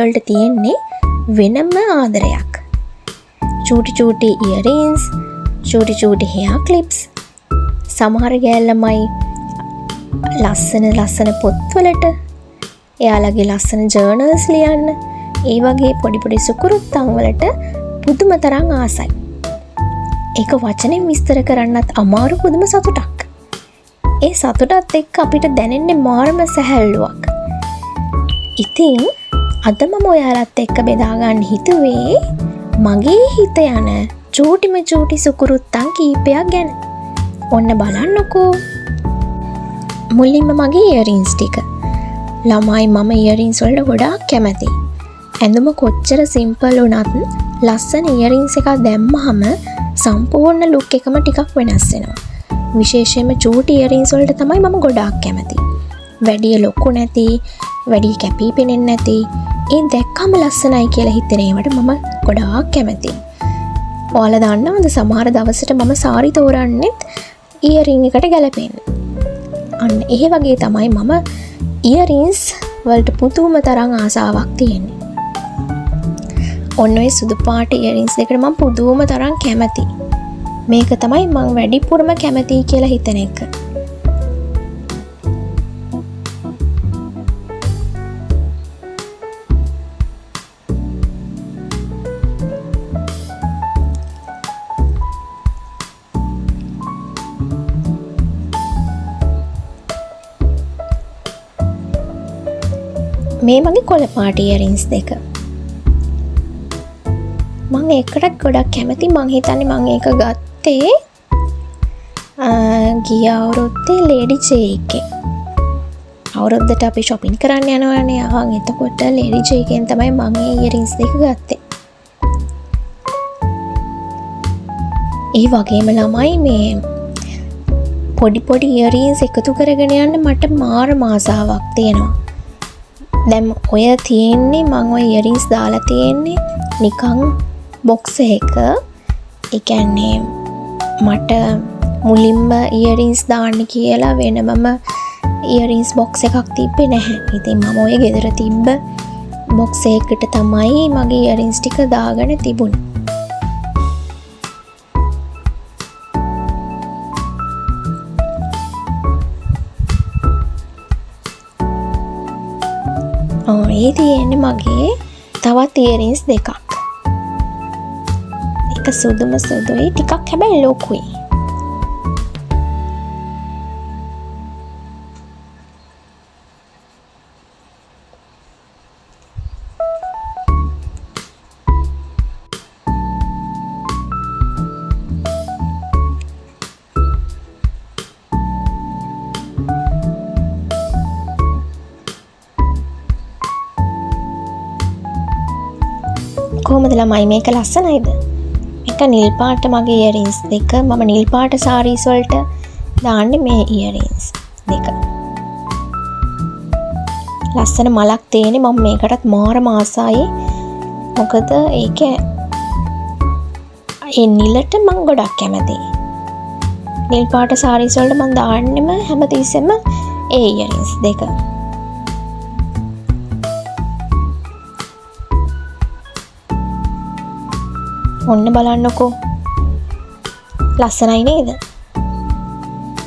වලට තියෙන්නේ වෙනම ආදරයක්. චූටි ඉයරින්ස්, චූටි hair clips. සමහර ගෑල්ලමයි ලස්සන පොත්වලට, එයාලගේ ලස්සන ජර්නල්ස් ලියන්න, ඒ වගේ පොඩි සුකුරුත්තන් වලට පුදුම තරම් ආසයි. ඒක වචනෙන් විස්තර කරන්නත් අමාරු පුදුම සතුටක්. ඒ සතුටත් එක්ක අපිට දැනෙන්නේ මාරම සැහැල්ලුවක්. ඉතින් අද මම ඔයාලත් එක්ක බෙදා ගන්න හිතුවේ මගේ හිත යන චූටි සුකුරුත්තන් කීපයක් ගැන. ඔන්න බලන්නකෝ. මුලින්ම මගේ ඉයරින්ස් ටික. ළමයි මම ඉයරින්ස් වලට ගොඩාක් කැමතියි. ඇඳුම කොච්චර සිම්පල් වුණත් ලස්සන ඉයරින්ස් එකක් දැම්මහම සම්පූර්ණ ලුක් එකම ටිකක් වෙනස් වෙනවා. විශේෂයෙන්ම චූටි ඉයරින්ස් වලට තමයි මම ගොඩාක් කැමති. වැඩි ලොකු නැති, වැඩි කැපී පෙනෙන්නේ නැති, ඒ දැක්කම ලස්සනයි කියලා හිතෙන ඒවට මම ගොඩාක් කැමතියි. ඔයාලා දන්නවද සමහර දවසට මම සාරි තෝරන්නෙත් ඉයරින් එකට ගැලපෙන්න. අන්න ඒ වගේ තමයි මම ඉයරින්ස් වලට පුදුම තරම් ආසාවක් තියෙන්නේ. ඔන්න ඔය සුදු පාට ඉයරින්ස් දෙකට මම පුදුම තරම් කැමතියි. මේක තමයි මම වැඩිපුරම කැමති කියලා හිතන එක. මේ මගේ කොළ පාට ඉයරින්ස් දෙක. මම ඒකටත් ගොඩක් කැමති. මං හිතන්නේ මං ඒක ගත්තේ ගිය අවුරුද්දේ ලේඩි ජේ එකේ. අවුරුද්දට අපි shopping කරන්න යනවානේ. එතකොට ලේඩි ජේ එකෙන් තමයි මම මේ ඉයරින්ස් දෙක ගත්තේ. ඒ වගේම ළමයි මේ පොඩි ඉයරින්ස් එකතු කරගෙන යන්න මට මාර ආසාවක් තියෙනවා. දැන් ඔය තියෙන්නේ මම ඔය ඉයරින්ස් දාලා තියෙන්නේ නිකන් බොක්ස් එක. ඒ කියන්නේ මට මුලින්ම ඉයරින්ස් දාන්න කියලා වෙනමම ඉයරින්ස් බොක්ස් එකක් තිබ්බේ නැහැ. ඉතින් මම ඔය ගෙදර තිබ්බ බොක්ස් එකකට තමයි මගේ ඉයරින්ස් ටික දාගෙන තිබුණේ. ඒ තියෙන්නේ මගේ තවත් ඉයරින්ස් දෙකක්. එක සුදුයි ටිකක් හැබැයි ලොකුයි. කොහොමද ළමයි මේක ලස්සනයිද? මේක නිල් පාට මගේ ඉයරින්ස් දෙක. මම නිල් පාට සාරීස් වලට දාන්නේ මේ ඉයරින්ස් දෙක. ලස්සන මලක් තියෙන්නේ. මම මේකටත් මාරම ආසයි. මොකද ඒක ඒ නිලට මම ගොඩක් කැමතියි. නිල් පාට සාරීස් වලට මම දාන්නෙම හැමතිස්සෙම ඒ ඉයරින්ස් දෙක. ඔන්න බලන්නකෝ. ලස්සනයි නේද?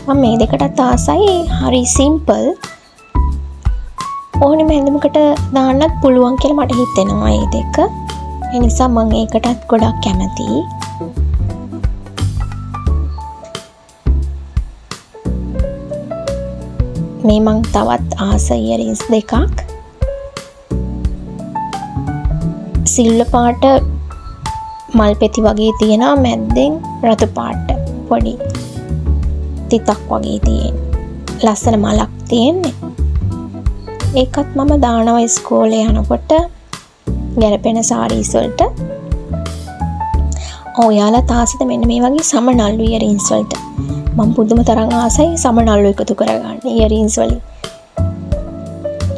මම මේ දෙකටත් ආසයි. හරි සිම්පල්. ඕනෙම ඇඳුමකට දාන්නත් පුළුවන් කියලා මට හිතෙනවා මේ දෙක. ඒ නිසා මම ඒකටත් ගොඩක් කැමතියි. මේ මං තවත් ආස ඉයරින්ස් දෙකක්. සිල්වර් පාට මල් පෙති වගේ තියෙනවා. මැද්දෙන් රතු පාට පොඩි තිතක් වගේ තියෙන. ලස්සන මලක් තියෙන්නේ. ඒකත් මම දානවා ඉස්කෝලේ යනකොට ගැලපෙන සාරීස් වලට. ඔයාලා තාසිත මෙන්න මේ වගේ සමනල්ලු ඉයරින්ස් වලට. මම පුදුම තරම් ආසයි සමනල්ලු එකතු කරගන්න ඉයරින්ස් වලින්.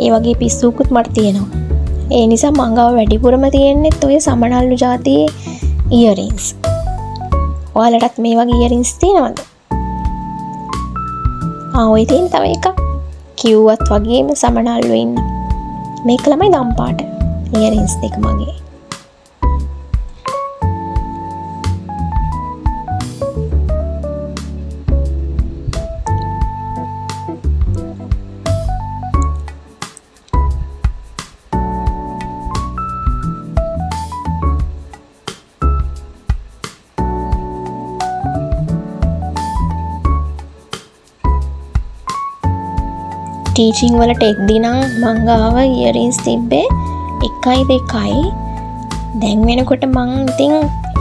ඒ වගේ පිස්සුකුත් මට තියෙනවා. ඒ නිසා මං ගාව වැඩිපුරම තියෙන්නේ ඔය සමනල්ලු జాතියේ ඉයරින්ස්. ඔයාලටත් මේ වගේ ඉයරින්ස් තියෙනවද? ඔය තියෙන තව එකක් කිව්වත් වගේම සමනල්ලු ඉන්න. මේක ළමයි දම් පාට. ඉයරින්ස් දෙක මගේ. ටීචිං වලට එක්දී නම් මං ගාව ඉයරින්ස් තිබ්බේ 1-2යි. දැන් වෙනකොට මං ඉතින්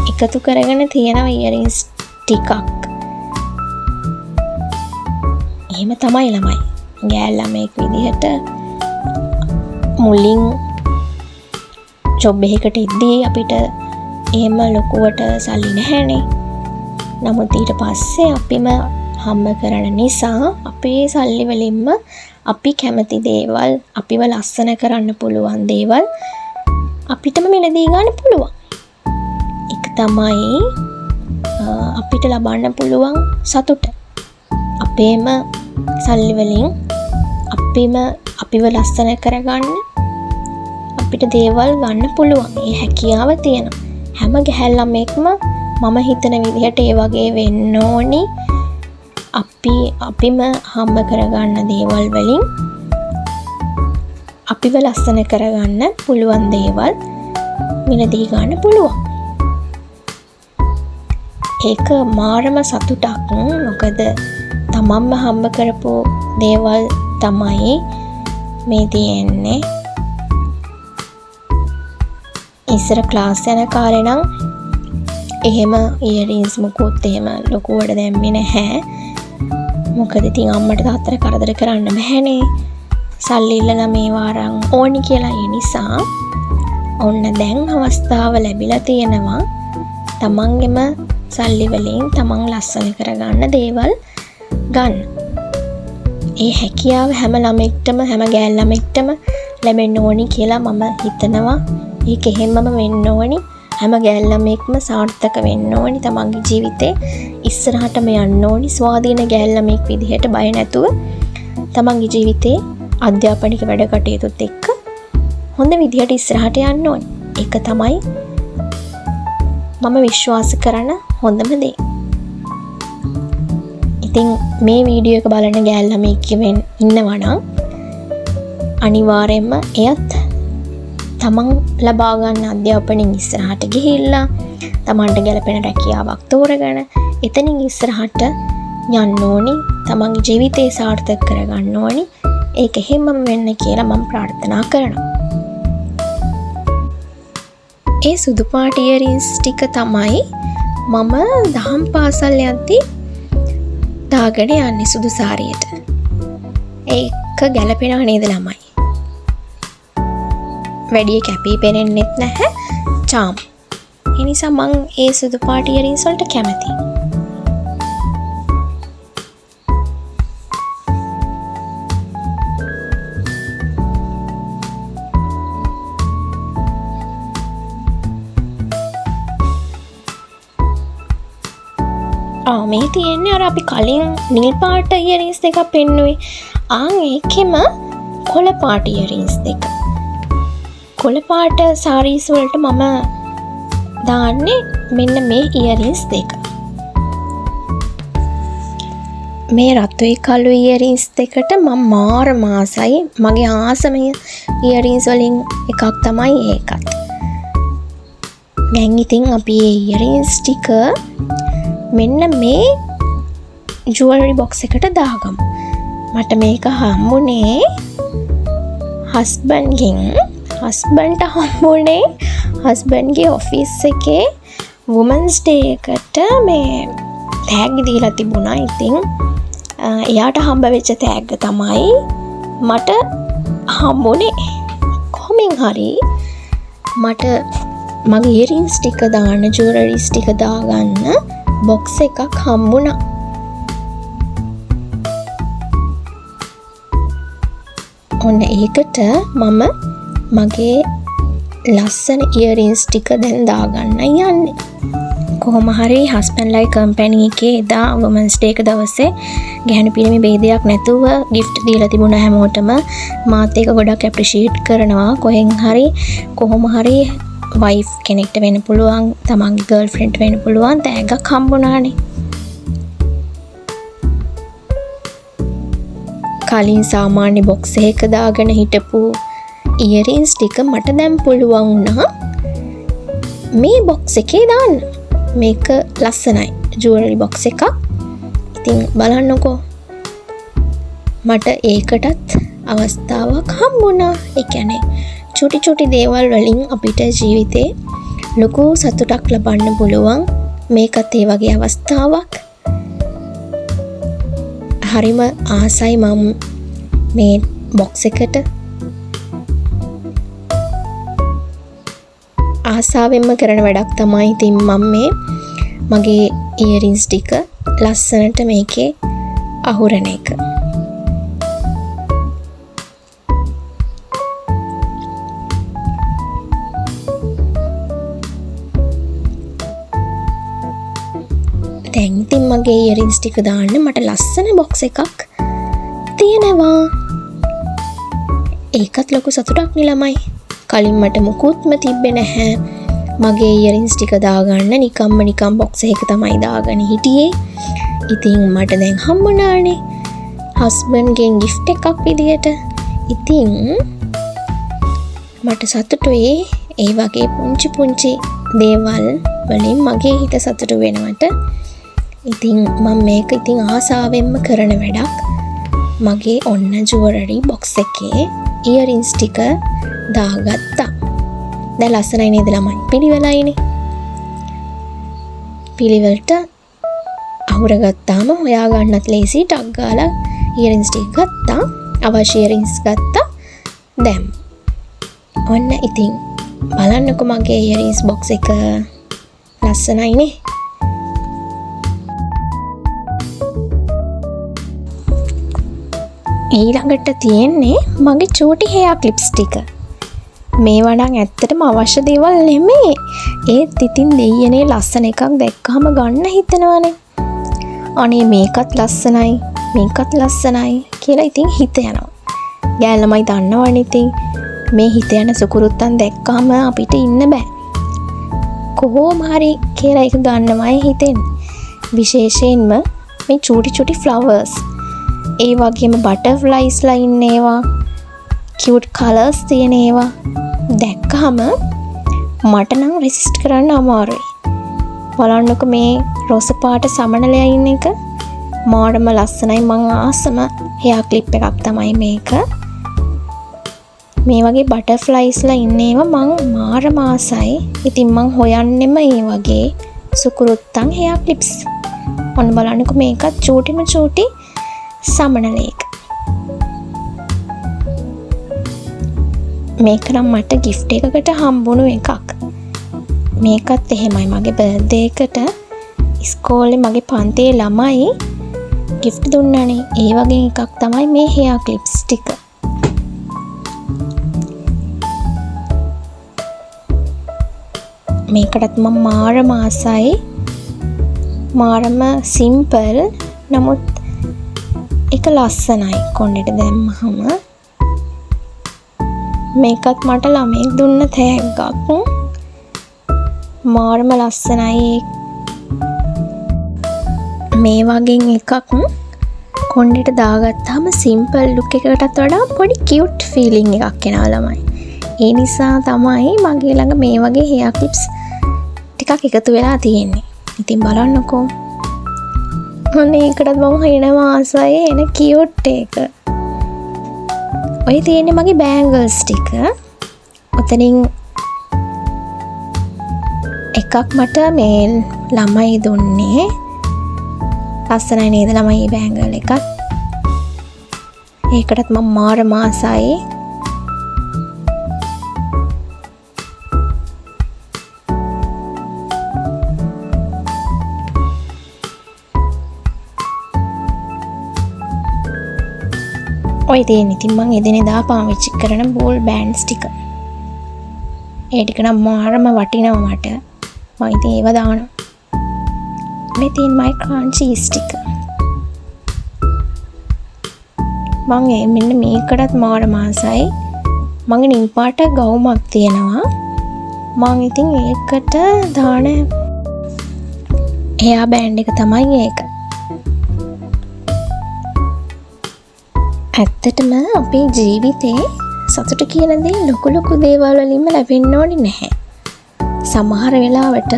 එකතු කරගෙන තියෙනවා ඉයරින්ස් ටිකක්. එහෙම තමයි ළමයි. ගෑල් ළමෙක් විදිහට මුලින් ජොබ් එකකට ඉද්දී අපිට එහෙම ලොකුවට සල්ලි නැහැනේ. නමුත් ඊට පස්සේ අපිම හම්බ කරන නිසා අපේ සල්ලි වලින්ම අපි කැමති දේවල්, අපිව ලස්සන කරන්න පුළුවන් දේවල් අපිටම මිලදී ගන්න පුළුවන්. ඒක තමයි අපිට ලබන්න පුළුවන් සතුට. අපේම සල්ලි වලින් අපිව ලස්සන කරගන්න අපිට දේවල් ගන්න පුළුවන්. ඒ හැකියාව තියෙනවා. හැම ගැහැල් ළමෙක්ම මම හිතන විදිහට ඒ වගේ වෙන්න ඕනි. අපිම හම්බ කරගන්න දේවල් වලින් අපිව ලස්සන කරගන්න පුළුවන් දේවල් මිලදී ගන්න පුළුවන්. ඒක මාරම සතුටක්. මොකද තමන්ම හම්බ කරපු දේවල් තමයි මේ තියෙන්නේ. ඉස්සර ක්ලාස් යන කාලේ නම් එහෙම ඉයරින්ස් මුකුත් එහෙම ලොකුවට දැම්මේ නැහැ. මොකද ඉතින් අම්මට තාත්තට කරදර කරන්න බැහැනේ. සල්ලි ඉල්ලලා මේවා අරන් ඕනි කියලා. ඒ නිසා ඔන්න දැන් අවස්ථාව ලැබිලා තියෙනවා තමන්ගෙම සල්ලි වලින් තමන් ලස්සන කරගන්න දේවල් ගන්න. ඒ හැකියාව හැම ළමෙක්ටම, හැම ගෑල් ළමෙක්ටම ලැබෙන්න ඕනි කියලා මම හිතනවා. ඒක එහෙමම වෙන්න ඕනි. හැම ගෑල් ළමෙක්ම සාර්ථක වෙන්න ඕනි. තමන්ගේ ජීවිතේ ඉස්සරහටම යන්න ඕනි. ස්වාධීන ගෑල් ළමෙක් විදිහට බය නැතුව තමන්ගේ ජීවිතේ අධ්‍යාපනික වැඩ කටයුතුත් එක්ක හොඳ විදිහට ඉස්සරහට යන්න ඕනි. ඒක තමයි මම විශ්වාස කරන හොඳම දේ. ඉතින් මේ වීඩියෝ එක බලන ගෑල් ළමෙක් ඉන්නවා නම් අනිවාර්යයෙන්ම එයත් තමන් ලබා ගන්න අධ්‍යාපනයෙන් ඉස්සරහට ගිහිල්ලා තමන්ට ගැලපෙන රැකියාවක් තෝරගෙන එතනින් ඉස්සරහට යන්න ඕනි. තමන්ගේ ජීවිතේ සාර්ථක කරගන්න ඕනි. ඒක හැමම වෙන්න කියලා මම ප්‍රාර්ථනා කරනවා. ඒ සුදු පාට ඉයරින්ස් ටික තමයි මම දහම් පාසල් යද්දී දාගෙන යන්නේ සුදු සාරියට. ඒක ගැලපෙනව නේද ළමයි? වැඩි කැපී පෙනෙන්නෙත් නැහැ. චාම්. ඒ නිසා මං ඒ සුදු පාට ඉයරින්ස් වලට කැමතියි. මේ තියෙන්නේ අර අපි කලින් නිල් පාට ඉයරින්ස් දෙකක් පෙන්නුවේ. ඒකෙම කොළ පාට ඉයරින්ස් දෙක. කොළ පාට සාරීස් වලට මම දාන්නේ මෙන්න මේ ඉයරින්ස් දෙක. මේ රතුයි කළු ඉයරින්ස් දෙකට මම මාර මාසයි. මගේ ආසම ඉයරින්ස් වලින් එකක් තමයි ඒකත්. දැන් ඉතින් අපි මේ ඉයරින්ස් ටික මෙන්න මේ ජුවලරි බොක්ස් එකට දාගමු. මට මේක හම්බුනේ හස්බන්ඩ්ගෙන්. හස්බන්ඩ්ට හම්බුනේ හස්බන්ඩ්ගේ ඔෆිස් එකේ වුමන්ස් ඩේ එකට මේ තෑග්ග දීලා තිබුණා. ඉතින් එයාට හම්බ වෙච්ච තෑග්ග තමයි මට හම්බුනේ. කොහොමින් හරි මට මගේ ඉයරින්ස් ටික දාන්න, ජුවලරිස් ටික දාගන්න බොක්ස් එකක් හම්බුණා. ඔන්න ඒකට මම මගේ ලස්සන ඉයරින්ස් ටික දැන් දාගන්න යන්නේ. කොහොම හරි හස්බන්ඩ්ලයි කම්පැනි එකේ එදා වුමන්ස් ඩේ එක දවසේ ගැහණු පිරිමි ભેදයක් නැතුව gift දීලා තිබුණා හැමෝටම. මාත් ඒක ගොඩක් ඇප්‍රීෂিয়েට් කරනවා. කොහොම හරි වයිෆ් කෙනෙක්ට වෙන්න පුළුවන්, තමන්ගේ ගර්ල්ෆ්‍රෙන්ඩ් වෙන්න පුළුවන් තෑග්ගක් හම්බුණානේ. කලින් සාමාන්‍ය බොක්ස් එකක දාගෙන හිටපු ඉයරින්ස් ටික මට දැන් පුළුවන් වුණා මේ බොක්ස් එකේ දාන්න. මේක ලස්සනයි. ජුවලරි බොක්ස් එකක්. ඉතින් බලන්නකෝ. මට ඒකටත් අවස්ථාවක් හම්බුණා. ඒ කියන්නේ චුටි දේවල් වලින් අපිට ජීවිතේ ලොකු සතුටක් ලබන්න පුළුවන්. මේකත් ඒ වගේ අවස්ථාවක්. හරිම ආසයි මම මේ බොක්ස් එකට. ආසාවෙන්ම කරන වැඩක් තමයි ඉතින් මම මේ මගේ ඉයරින්ස් ටික ලස්සනට මේකේ අහුරන එක. දැන් ඉතින් මගේ ඉයරින්ස් ටික දාන්න මට ලස්සන බොක්ස් එකක් තියෙනවා. ඒකත් ලොකු සතුටක් නේ ළමයි. කලින් මට මුකුත්ම තිබ්බේ නැහැ. මගේ ඉයරින්ස් ටික දාගන්න නිකම් බොක්ස් එකක තමයි දාගෙන හිටියේ. ඉතින් මට දැන් හම්බුණානේ හස්බන්ඩ්ගෙන් gift එකක් විදියට. ඉතින් මට සතුටුයි ඒ වගේ පුංචි දේවල් වලින් මගේ හිත සතුටු වෙනවට. ඉතින් මම මේක ඉතින් ආසාවෙන්ම කරන වැඩක්. මගේ ඔන්න ජුවලරි බොක්ස් එකේ ඉයරින්ස් ටික දාගත්තා. දැන් ලස්සනයි නේද ළමයි? පිළිවෙලයිනේ. පිළිවෙලට අහුරගත්තාම හොයා ගන්නත් ලේසි. ටක් ගාලා ඉයරින්ස් ටික ගත්තා. අවශ්‍ය ඉයරින්ස් ගත්තා. දැන් ඔන්න ඉතින් බලන්නකෝ මගේ ඉයරින්ස් බොක්ස් එක ලස්සනයිනේ. ඊළඟට තියෙන්නේ මගේ චූටි හෙයා ක්ලිප්ස් ටික. මේවා නම් ඇත්තටම අවශ්‍ය දේවල් නෙමෙයි. ඒත් ඉතින් දෙයියනේ ලස්සන එකක් දැක්කම ගන්න හිතෙනවනේ. අනේ මේකත් ලස්සනයි කියලා ඉතින් හිත යනවා. ගෑල්ලමයි දන්නවනේ ඉතින් මේ හිත යන සුකුරුත්තන් දැක්කම අපිට ඉන්න බෑ. කොහොම හරි කියලා එක ගන්නමයි හිතෙන්නේ. විශේෂයෙන්ම මේ චූටි ෆ්ලවර්ස්. ඒ වගේම බටර්ෆ්ලයිස්ලා ඉන්න ඒවා, කියුට් කලර්ස් තියෙන ඒවා දැක්කම මට නම් රෙසිස්ට් කරන්න අමාරුයි. බලන්නකො මේ රෝස පාට සමනලයා ඉන්න එක මාරම ලස්සනයි. මං ආසම හෙයා ක්ලිප් එකක් තමයි මේක. මේ වගේ බටර්ෆ්ලයිස්ලා ඉන්න ඒවා මං මාරම ආසයි. ඉතින් මං හොයන්නෙම ඒ වගේ සුකුරුත්තන් හෙයා ක්ලිප්ස්. ඔන්න බලන්නකො මේකත් චූටි සමනලයක. මේක නම් මට gift එකකට හම්බුණු එකක්. මේකත් එහෙමයි මගේ බර්ත්ඩේ එකට ඉස්කෝලේ මගේ පන්තියේ ළමයි gift දුන්නානේ. ඒ වගේ එකක් තමයි මේ hair clips ටික. මේකටත් මම මාරම ආසයි. මාරම සිම්පල් නමුත් එක ලස්සනයි. කොණ්ඩෙට දැම්මහම මේකත් මට ළමෙක් දුන්න තෑග්ගක්. මාරම ලස්සනයි. මේ වගේ එකක් කොණ්ඩෙට දාගත්තාම සිම්පල් ලුක් එකකටත් වඩා පොඩි කියුට් ෆීලිං එකක් එනවා ළමයි. ඒ නිසා තමයි මගේ ළඟ මේ වගේ hair clips ටිකක් එකතු වෙලා තියෙන්නේ. ඉතින් බලන්නකෝ. අනේ ඒකටත් මම හොයනවා ආසයි එන කියුට් එක. ඔය තියෙන්නේ මගේ බෑන්ගල්ස් ටික. ඔතනින් එකක් මට මේ ළමයි දුන්නේ. ලස්සනයි නේද ළමයි බෑන්ගල් එකත්. ඒකටත් මම මාරම ආසයි. ඔය තියෙන ඉතින් මං එදිනෙදා පාවිච්චි කරන බෝල් බෑන්ඩ්ස් ටික. ඒ ටික නම් මාරම වටිනවා මට. මම ඉතින් ඒව දානවා. මේ තියෙන මයි ක්‍රන්චි ස්ටික්. මම මෙන්න මේකටත් මාර මාසයි. මගේ නිල් පාට ගවුමක් තියෙනවා. මම ඉතින් ඒකට දාන එයා බෑන්ඩ් එක තමයි ඒක. ඇත්තටම අපේ ජීවිතේ සතුට කියන දේ ලොකු ලොකු දේවල් වලින්ම ලැබෙන්න ඕනේ නැහැ. සමහර වෙලාවට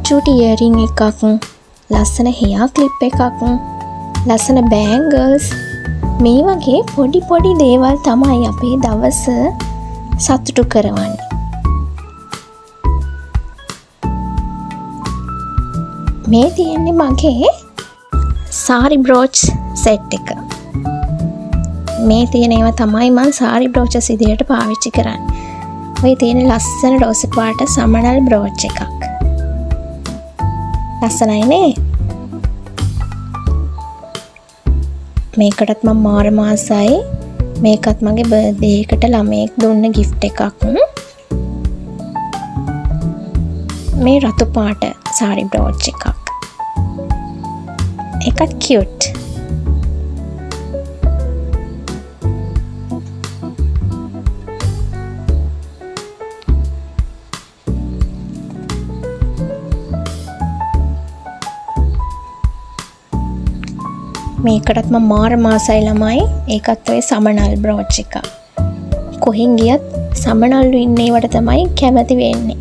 චූටි ඉයරින් එකක්, ලස්සන හෙයා ක්ලිප් එකක්, ලස්සන බෑන්ගල්ස්, මේ වගේ පොඩි පොඩි දේවල් තමයි අපේ දවස සතුටු කරවන්නේ. මේ තියෙන්නේ මගේ සාරි බ්‍රෝච් සෙට් එක. මේ තියෙන ඒවා තමයි මම සාරි බ්‍රෝචස් විදියට පාවිච්චි කරන්නේ. ඔය තියෙන ලස්සන රෝස පාට සමනල් බ්‍රෝච් එකක්. ලස්සනයි නේ? මේකටත් මම මාර මාසයි. මේකත් මගේ බර්ත්ඩේ එකට ළමයෙක් දුන්න gift එකක්. මේ රතු පාට සාරි බ්‍රෝච් එකක්. ඒකත් cute. මේකටත් මම මාර මාසයි ළමයි. ඒකත් ඔය සමනල් බ්‍රෝච් එක. කොහෙන් ගියත් සමනල්ලු ඉන්නේ වට තමයි කැමති වෙන්නේ.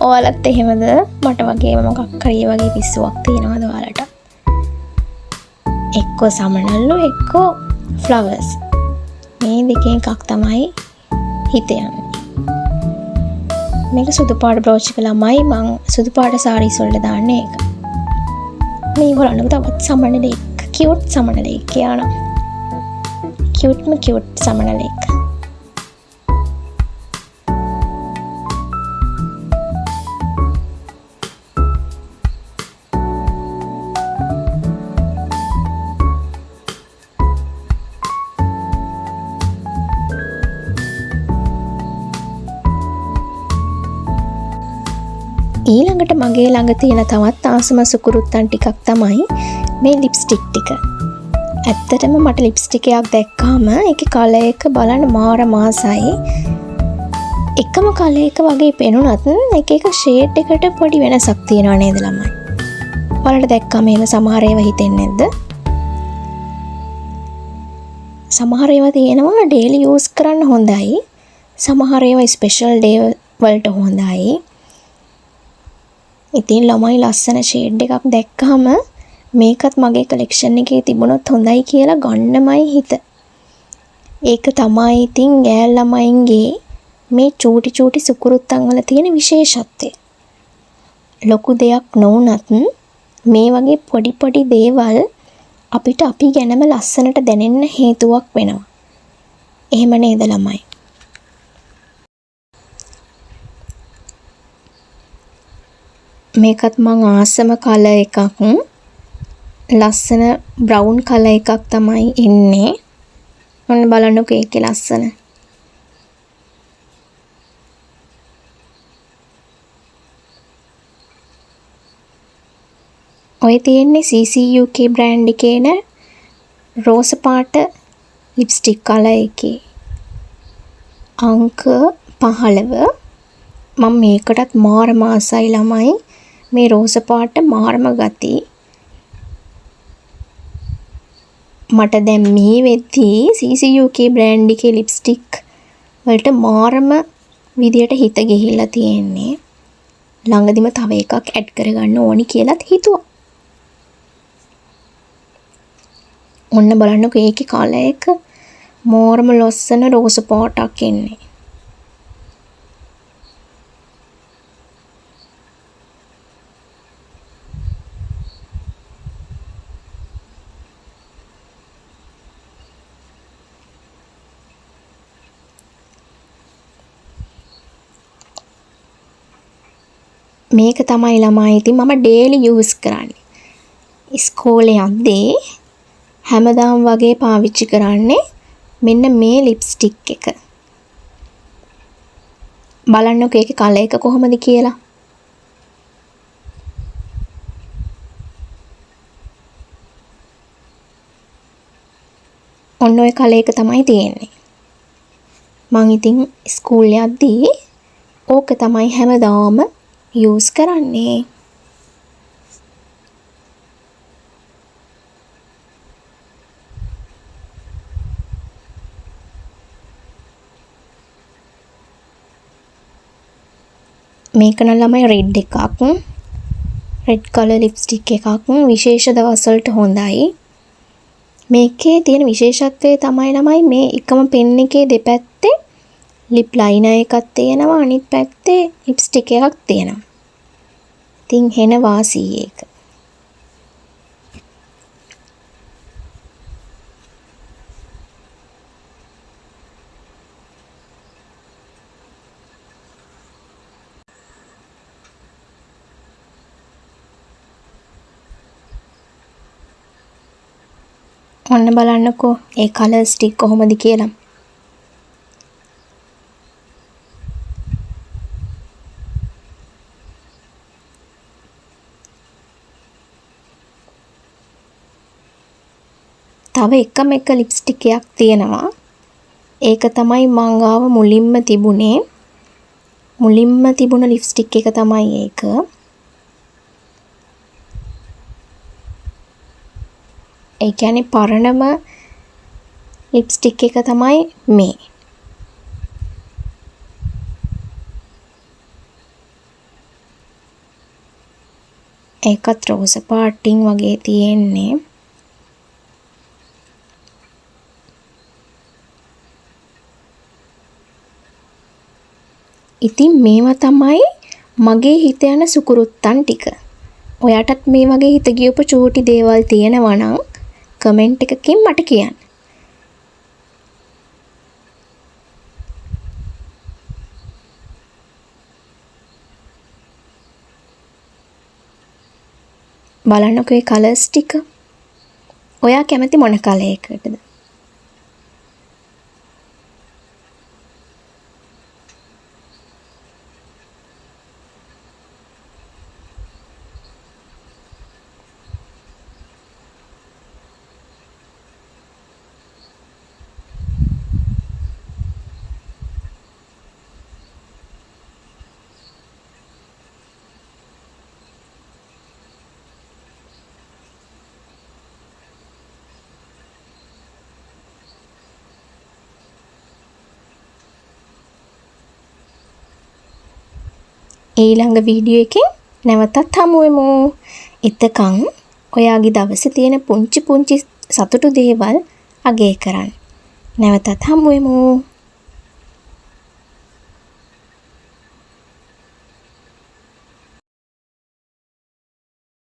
ඔයාලත් එහෙමද? මට වගේම මොකක් හරි වගේ පිස්සුවක් තියෙනවද ඔයාලට? එක්කෝ සමනල්ලු එක්කෝ ෆ්ලවර්ස්. මේ දෙකෙන් එකක් තමයි හිත යන්නේ. මේක සුදු පාට බ්‍රෝච් එක ළමයි. මං සුදු පාට සාරීස් වලට දාන්නේ ඒක. මේ හොලන්න තවත් සමනලෙක්. කියුට් සමනලෙක් කියනවා. කියුට්ම කියුට් සමනලෙක්. ඊළඟට මගේ ළඟ තියෙන තවත් ආසම සුකුරුත්තන් ටිකක් තමයි මේ ලිප්ස්ටික් ටික. ඇත්තටම මට ලිප්ස්ටික් එකක් දැක්කාම ඒකේ කලර් එක බලන්න මාර මාසයි. එකම කලර් එක වගේ පෙනුනත් එක එක ෂේඩ් එකට පොඩි වෙනසක් තියෙනවා නේද ළමයි? ඔයාලට දැක්කම එහෙම සමහර ඒවා හිතෙන්නේ නැද්ද? සමහර ඒවා තියෙනවා ඩේලි යූස් කරන්න හොඳයි. සමහර ඒවා ස්පෙෂල් ඩේ වලට හොඳයි. ඉතින් ළමයි ලස්සන ෂේඩ් එකක් දැක්කම මේකත් මගේ කලෙක්ෂන් එකේ තිබුණොත් හොඳයි කියලා ගන්නමයි හිත. ඒක තමයි ඉතින් ගෑල් ළමයින්ගේ මේ චූටි චූටි සුකුරුත්තන් වල තියෙන විශේෂත්වය. ලොකු දෙයක් නොවුනත් මේ වගේ පොඩි පොඩි දේවල් අපිට අපි ගැනම ලස්සනට දැනෙන්න හේතුවක් වෙනවා. එහෙම නේද ළමයි? මේකත් මං ආසම කලර් එකක්. ලස්සන බ්‍රවුන් කලර් එකක් තමයි එන්නේ. ඔන්න බලන්නකෝ ඒකේ ලස්සන. ඔය තියෙන්නේ CCUK බ්‍රෑන්ඩ් එකේ න රෝස පාට ලිප්ස්ටික් කලර් එකේ. අංක 15. මම මේකටත් මාර මාසයි ළමයි. මේ රෝස පාට මාරම ගති. මට දැන් මේ වෙද්දී CCUK බ්‍රෑන්ඩ් එකේ ලිප්ස්ටික් වලට මාරම විදියට හිත ගිහිල්ලා තියෙන්නේ. ළඟදිම තව එකක් ඇඩ් කරගන්න ඕනි කියලාත් හිතුවා. ඔන්න බලන්නකෝ ඒකේ කලර් එක මාරම ලස්සන රෝස පාටක් එන්නේ. මේක තමයි ළමයි ඉතින් මම ඩේලි යූස් කරන්නේ. ඉස්කෝලේ යද්දී හැමදාම වගේ පාවිච්චි කරන්නේ මෙන්න මේ ලිප්ස්ටික් එක. බලන්නකෝ ඒකේ කලර් එක කොහොමද කියලා. ඔන්න ඔය කලර් එක තමයි තියෙන්නේ. මං ඉතින් ස්කූල් යද්දී ඕක තමයි හැමදාම යූස් කරන්නේ. මේක නම් ළමයි රෙඩ් එකක්. රෙඩ් කලර් ලිප්ස්ටික් එකක් විශේෂ දවස්වලට හොඳයි. මේකේ තියෙන විශේෂත්වය තමයි ළමයි මේ එකම පෙන් එකේ දෙපැත්තේ ලිප් ලයිනර් එකක් තියෙනවා, අනිත් පැත්තේ ලිප්ස්ටික් එකක් තියෙනවා. ඉතින් හෙන වාසී ඒක. ඔන්න බලන්නකෝ ඒ කලර්ස් ටික කොහොමද කියලා. තව එකම එක ලිප්ස්ටික් එකක් තියෙනවා. ඒක තමයි මං ගාව මුලින්ම තිබුණේ. මුලින්ම තිබුණ ලිප්ස්ටික් එක තමයි ඒක. ඒ කියන්නේ පරණම ලිප්ස්ටික් එක තමයි මේ. ඒකත් රෝස පාටින් වගේ තියෙන්නේ. ඉතින් මේවා තමයි මගේ හිත යන සුකුරුත්තන් ටික. ඔයාටත් මේ වගේ හිත ගියපු චූටි දේවල් තියෙනවා නම් කමෙන්ට් එකකින් මට කියන්න. බලන්නකෝ මේ කලර්ස් ටික. ඔයා කැමති මොන කලර් එකකටද? ඊළඟ වීඩියෝ එකෙන් නැවතත් හමු වෙමු. එතකන් ඔයාගේ දවසේ තියෙන පුංචි පුංචි සතුටු දේවල් අගය කරන්න. නැවතත් හමු වෙමු.